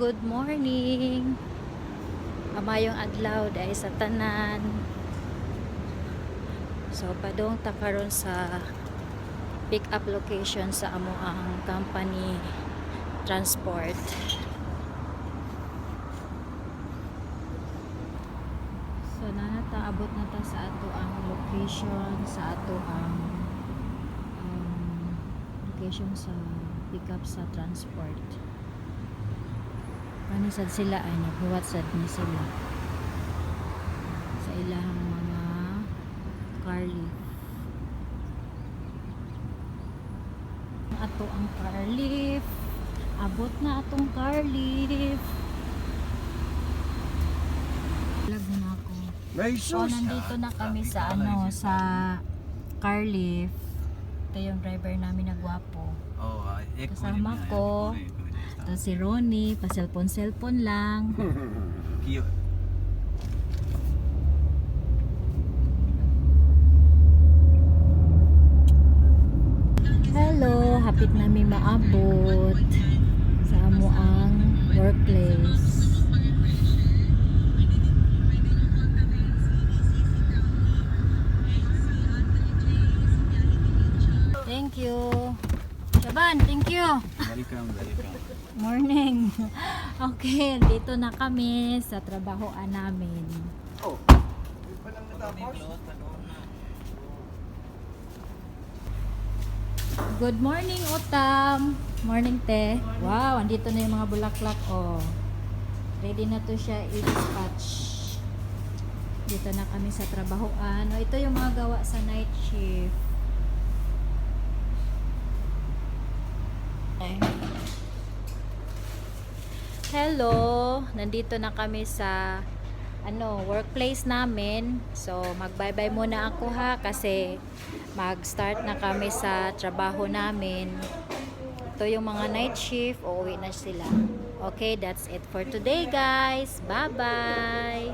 good morning. Amayong adlaw dahil sa tanan. So padong ta karon sa pick up location sa amo ang company transport. So abot na ta sa ato ang location, sa ato ang location sa pick up sa transport. Panisad sila ay naghuwat sad ni sila sa ilahang mga car lift. Ato ang car lift. Abot na atong car lift. Lag na ako. So nandito na kami sa sa car lift. Ito yung driver namin na gwapo. Kasama ko. Ito si Ronnie, pa-cellphone lang. Cute. Hello, hapit namin maabot sa amo ang workplace. Thank you. Shaban, thank you. Welcome. Morning. Okay, dito na kami sa trabahoan namin. Oh. Pa lang natapos. Good morning, Utam. Morning, te. Wow, andito na yung mga bulaklak. Oh. Ready na to siya i-dispatch. Dito na kami sa trabahoan. Oh, ito yung mga gawa sa night shift. Okay. Hello, nandito na kami sa workplace namin. So mag-bye-bye muna ako ha kasi mag-start na kami sa trabaho namin. Ito yung mga night shift, uuwi na sila. Okay, that's it for today guys. Bye-bye.